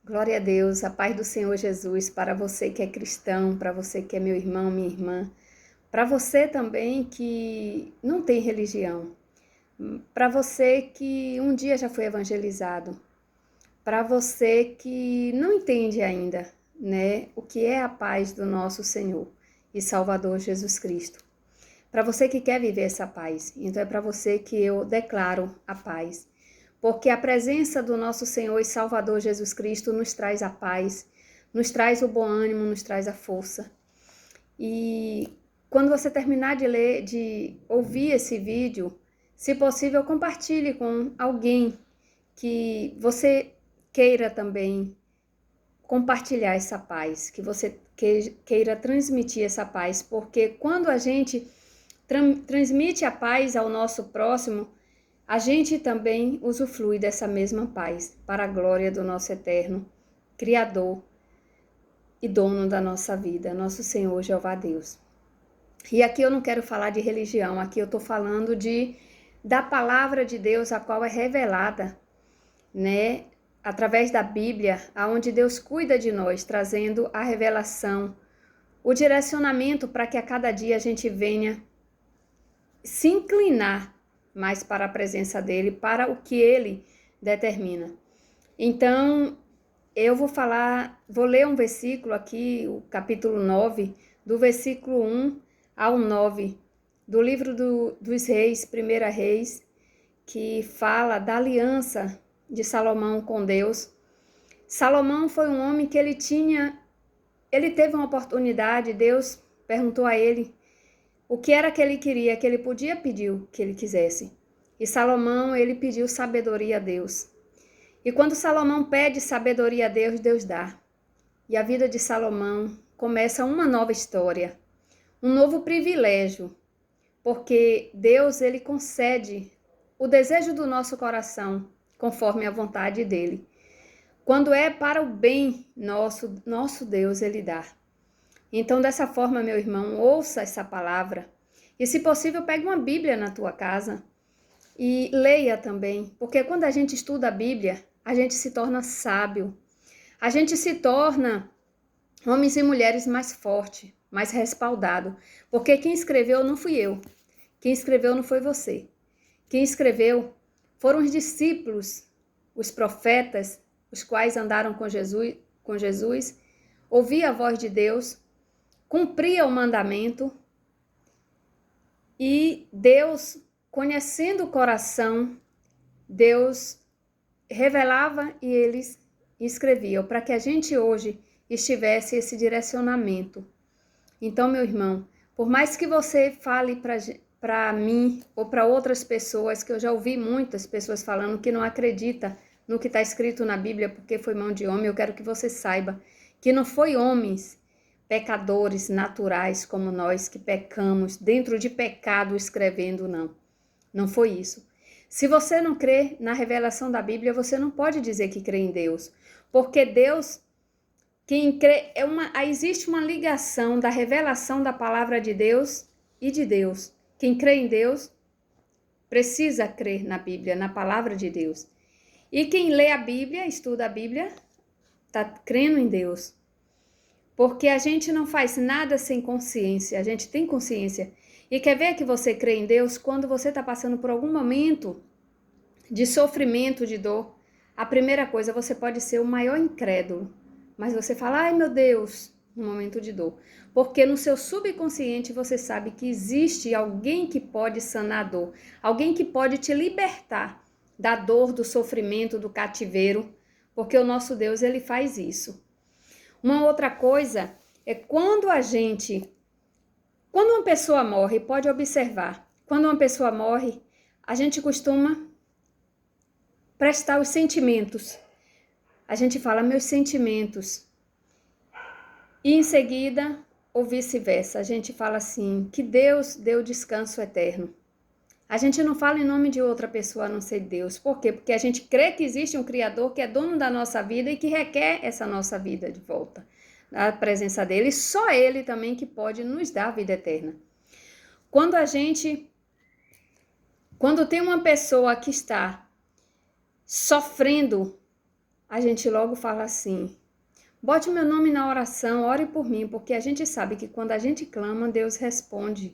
Glória a Deus, a paz do Senhor Jesus, para você que é cristão, para você que é meu irmão, minha irmã, para você também que não tem religião, para você que um dia já foi evangelizado, para você que não entende ainda, né, o que é a paz do nosso Senhor e Salvador Jesus Cristo. Para você que quer viver essa paz, então é para você que eu declaro a paz. Porque a presença do nosso Senhor e Salvador Jesus Cristo nos traz a paz, nos traz o bom ânimo, nos traz a força. E quando você terminar de ler, de ouvir esse vídeo, se possível, compartilhe com alguém que você queira também compartilhar essa paz, que você queira transmitir essa paz, porque quando a gente transmite a paz ao nosso próximo, a gente também usufrui dessa mesma paz, para a glória do nosso eterno Criador e dono da nossa vida, nosso Senhor Jeová Deus. E aqui eu não quero falar de religião, aqui eu estou falando da palavra de Deus, a qual é revelada, né, através da Bíblia, aonde Deus cuida de nós, trazendo a revelação, o direcionamento para que a cada dia a gente venha se inclinar mais para a presença dele, para o que ele determina. Então, eu vou ler um versículo aqui, o capítulo 9, do versículo 1 ao 9, do livro dos Reis, Primeira Reis, que fala da aliança de Salomão com Deus. Salomão foi um homem que ele teve uma oportunidade, Deus perguntou a ele o que era que ele queria, que ele podia pedir o que ele quisesse. E Salomão, ele pediu sabedoria a Deus. E quando Salomão pede sabedoria a Deus, Deus dá. E a vida de Salomão começa uma nova história, um novo privilégio, porque Deus, ele concede o desejo do nosso coração, conforme a vontade dele. Quando é para o bem nosso Deus, ele dá. Então, dessa forma, meu irmão, ouça essa palavra e, se possível, pegue uma Bíblia na tua casa e leia também, porque quando a gente estuda a Bíblia, a gente se torna sábio, a gente se torna homens e mulheres mais fortes, mais respaldados, porque quem escreveu não fui eu, quem escreveu não foi você, quem escreveu foram os discípulos, os profetas, os quais andaram com Jesus, ouvia a voz de Deus, cumpria o mandamento e Deus, conhecendo o coração, Deus revelava e eles escreviam para que a gente hoje estivesse esse direcionamento. Então, meu irmão, por mais que você fale para mim ou para outras pessoas, que eu já ouvi muitas pessoas falando que não acredita no que está escrito na Bíblia porque foi mão de homem, eu quero que você saiba que não foi homens pecadores naturais como nós que pecamos dentro de pecado escrevendo, não. Não foi isso. Se você não crê na revelação da Bíblia, você não pode dizer que crê em Deus, porque Deus, quem crê, existe uma ligação da revelação da palavra de Deus e de Deus. Quem crê em Deus precisa crer na Bíblia, na palavra de Deus. E quem lê a Bíblia, estuda a Bíblia, está crendo em Deus. Porque a gente não faz nada sem consciência, a gente tem consciência. E quer ver que você crê em Deus quando você está passando por algum momento de sofrimento, de dor. A primeira coisa, você pode ser o maior incrédulo, mas você fala, ai meu Deus, no momento de dor. Porque no seu subconsciente você sabe que existe alguém que pode sanar a dor, alguém que pode te libertar da dor, do sofrimento, do cativeiro, porque o nosso Deus, ele faz isso. Uma outra coisa é quando uma pessoa morre, pode observar, quando uma pessoa morre, a gente costuma prestar os sentimentos. A gente fala meus sentimentos. E em seguida, ou vice-versa, a gente fala assim, que Deus deu descanso eterno. A gente não fala em nome de outra pessoa a não ser Deus. Por quê? Porque a gente crê que existe um Criador que é dono da nossa vida e que requer essa nossa vida de volta. A presença dele, e só ele também que pode nos dar a vida eterna. Quando tem uma pessoa que está sofrendo a gente logo fala assim: bote o meu nome na oração, ore por mim, porque a gente sabe que quando a gente clama, Deus responde.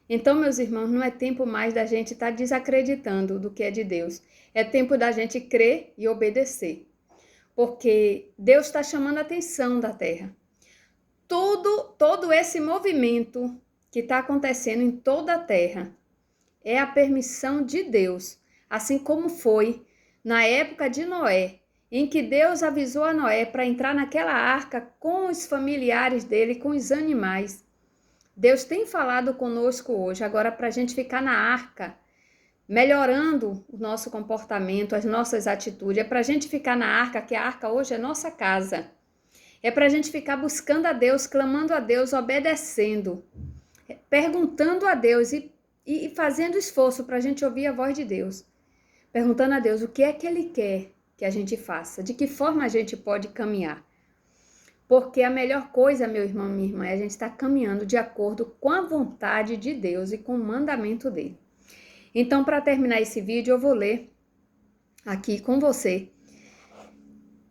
Então, meus irmãos, não é tempo mais da gente estar desacreditando do que é de Deus. É tempo da gente crer e obedecer. Porque Deus está chamando a atenção da terra. Todo esse movimento que está acontecendo em toda a terra é a permissão de Deus. Assim como foi na época de Noé, em que Deus avisou a Noé para entrar naquela arca com os familiares dele, com os animais. Deus tem falado conosco hoje, agora para a gente ficar na arca, melhorando o nosso comportamento, as nossas atitudes. É para a gente ficar na arca, que a arca hoje é nossa casa. É para a gente ficar buscando a Deus, clamando a Deus, obedecendo, perguntando a Deus e fazendo esforço para a gente ouvir a voz de Deus. Perguntando a Deus o que é que Ele quer que a gente faça, de que forma a gente pode caminhar. Porque a melhor coisa, meu irmão, minha irmã, é a gente estar caminhando de acordo com a vontade de Deus e com o mandamento dele. Então, para terminar esse vídeo, eu vou ler aqui com você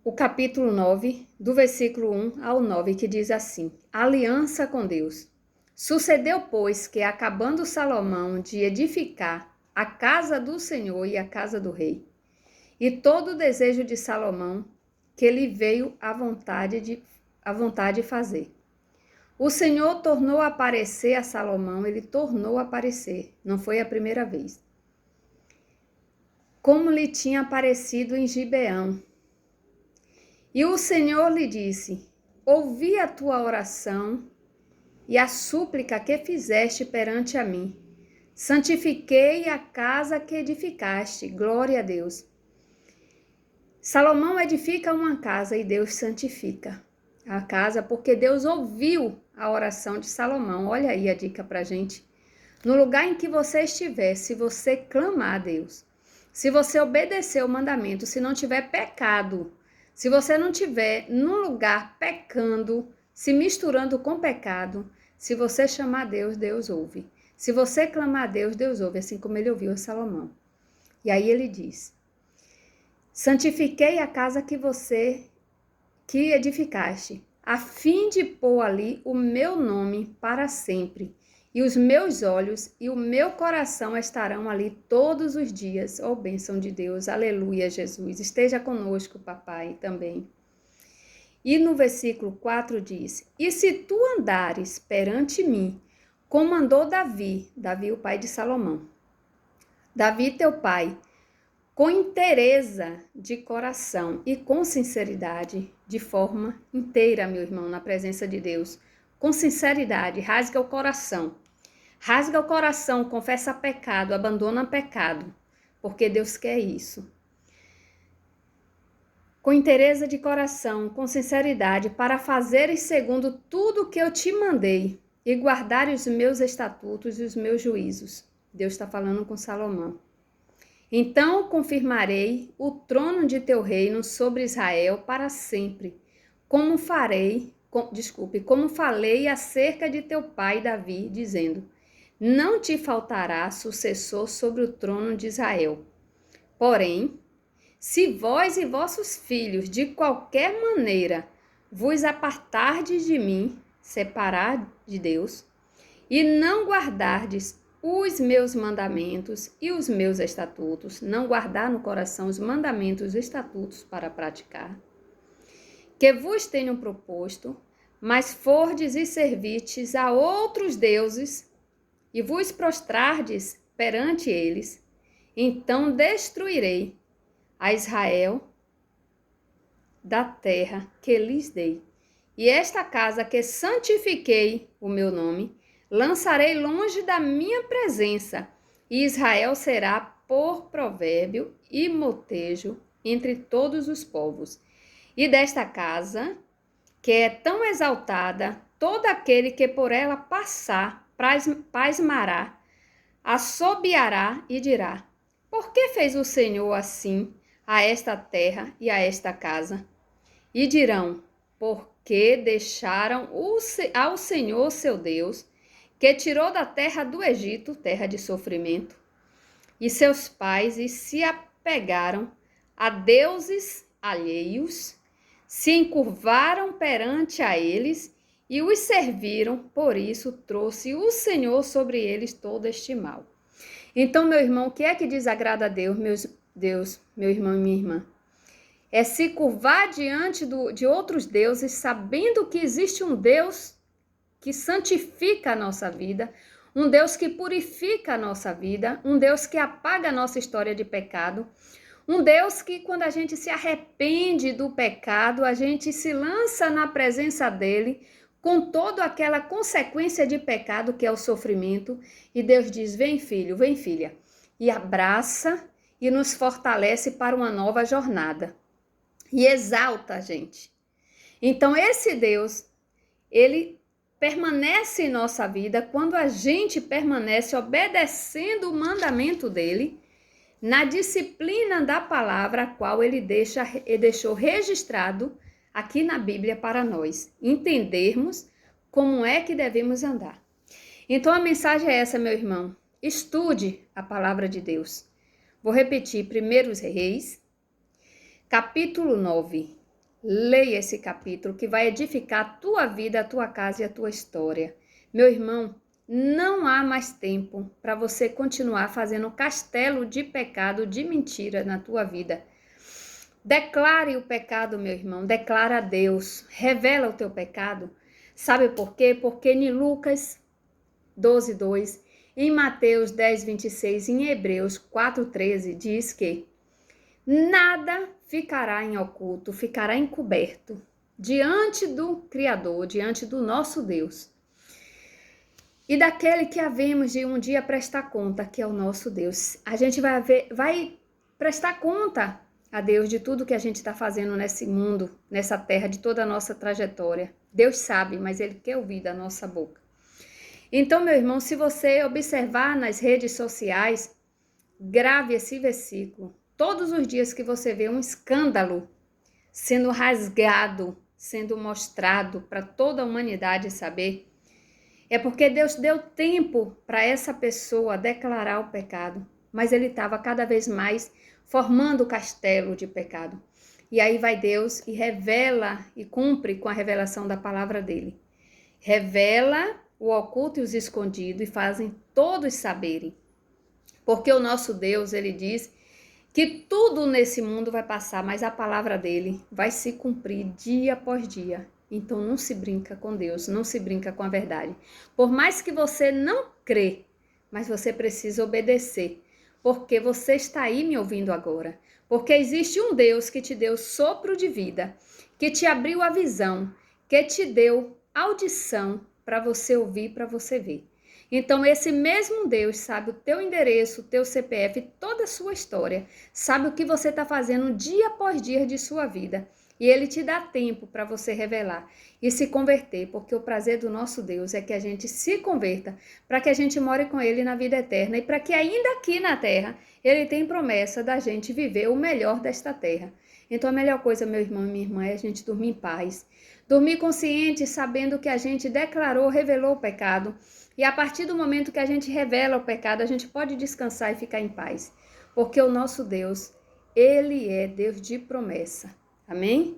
o capítulo 9, do versículo 1 ao 9, que diz assim: Aliança com Deus. Sucedeu, pois, que acabando Salomão de edificar a casa do Senhor e a casa do rei, e todo o desejo de Salomão, que lhe veio à vontade de fazer. O Senhor tornou a aparecer a Salomão, ele tornou a aparecer, não foi a primeira vez, como lhe tinha aparecido em Gibeão. E o Senhor lhe disse: ouvi a tua oração e a súplica que fizeste perante a mim. Santifiquei a casa que edificaste. Glória a Deus. Salomão edifica uma casa e Deus santifica a casa, porque Deus ouviu a oração de Salomão. Olha aí a dica pra gente. No lugar em que você estiver, se você clamar a Deus, se você obedecer o mandamento, se não tiver pecado, se você não tiver num lugar pecando, se misturando com pecado, se você chamar a Deus, Deus ouve. Se você clamar a Deus, Deus ouve, assim como ele ouviu a Salomão. E aí ele diz: santifiquei a casa que edificaste, a fim de pôr ali o meu nome para sempre, e os meus olhos e o meu coração estarão ali todos os dias. Oh, bênção de Deus, aleluia, Jesus, esteja conosco, papai, também. E no versículo 4 diz: e se tu andares perante mim, como andou Davi, o pai de Salomão, Davi teu pai, com inteireza de coração e com sinceridade, de forma inteira, meu irmão, na presença de Deus, com sinceridade, rasga o coração, confessa pecado, abandona pecado, porque Deus quer isso. Com inteireza de coração, com sinceridade, para fazeres segundo tudo o que eu te mandei e guardares os meus estatutos e os meus juízos. Deus está falando com Salomão. Então confirmarei o trono de teu reino sobre Israel para sempre, como falei acerca de teu pai Davi, dizendo: não te faltará sucessor sobre o trono de Israel. Porém, se vós e vossos filhos de qualquer maneira vos apartardes de mim, separar de Deus, e não guardardes os meus mandamentos e os meus estatutos, não guardar no coração os mandamentos e os estatutos para praticar, que vos tenho proposto, mas fordes e servistes a outros deuses e vos prostrardes perante eles, então destruirei a Israel da terra que lhes dei. E esta casa que santifiquei o meu nome, lançarei longe da minha presença, e Israel será por provérbio e motejo entre todos os povos. E desta casa, que é tão exaltada, todo aquele que por ela passar, pasmará, assobiará e dirá: por que fez o Senhor assim a esta terra e a esta casa? E dirão: porque deixaram ao Senhor seu Deus, que tirou da terra do Egito, terra de sofrimento, e seus pais, e se apegaram a deuses alheios se encurvaram perante a eles e os serviram, por isso trouxe o Senhor sobre eles todo este mal. Então, meu irmão, o que é que desagrada a Deus, meu irmão e minha irmã? É se curvar diante de outros deuses, sabendo que existe um Deus que santifica a nossa vida, um Deus que purifica a nossa vida, um Deus que apaga a nossa história de pecado, um Deus que, quando a gente se arrepende do pecado, a gente se lança na presença dele, com toda aquela consequência de pecado que é o sofrimento, e Deus diz: vem filho, vem filha, e abraça e nos fortalece para uma nova jornada, e exalta a gente. Então esse Deus, ele permanece em nossa vida quando a gente permanece obedecendo o mandamento dele, na disciplina da palavra, a qual ele deixou registrado aqui na Bíblia para nós entendermos como é que devemos andar. Então a mensagem é essa, meu irmão: estude a palavra de Deus. Vou repetir: 1 Reis, capítulo 9. Leia esse capítulo que vai edificar a tua vida, a tua casa e a tua história. Meu irmão, não há mais tempo para você continuar fazendo castelo de pecado, de mentira na tua vida. Declare o pecado, meu irmão, declara a Deus, revela o teu pecado. Sabe por quê? Porque em Lucas 12:2, em Mateus 10:26, em Hebreus 4:13 diz que nada ficará em oculto, ficará encoberto diante do Criador, diante do nosso Deus. E daquele que havemos de um dia prestar conta, que é o nosso Deus. A gente vai prestar conta a Deus de tudo que a gente está fazendo nesse mundo, nessa terra, de toda a nossa trajetória. Deus sabe, mas Ele quer ouvir da nossa boca. Então, meu irmão, se você observar nas redes sociais, grave esse versículo. Todos os dias que você vê um escândalo sendo rasgado, sendo mostrado para toda a humanidade saber, é porque Deus deu tempo para essa pessoa declarar o pecado, mas ele estava cada vez mais formando o castelo de pecado. E aí vai Deus e revela e cumpre com a revelação da palavra dele. Revela o oculto e os escondidos e fazem todos saberem. Porque o nosso Deus, ele diz que tudo nesse mundo vai passar, mas a palavra dele vai se cumprir dia após dia. Então não se brinca com Deus, não se brinca com a verdade. Por mais que você não crê, mas você precisa obedecer, porque você está aí me ouvindo agora. Porque existe um Deus que te deu sopro de vida, que te abriu a visão, que te deu audição para você ouvir, para você ver. Então esse mesmo Deus sabe o teu endereço, o teu CPF, toda a sua história, sabe o que você está fazendo dia após dia de sua vida. E ele te dá tempo para você revelar e se converter, porque o prazer do nosso Deus é que a gente se converta, para que a gente more com ele na vida eterna e para que ainda aqui na terra, ele tem promessa da gente viver o melhor desta terra. Então a melhor coisa, meu irmão e minha irmã, é a gente dormir em paz. Dormir consciente, sabendo que a gente declarou, revelou o pecado. E a partir do momento que a gente revela o pecado, a gente pode descansar e ficar em paz. Porque o nosso Deus, ele é Deus de promessa. Amém?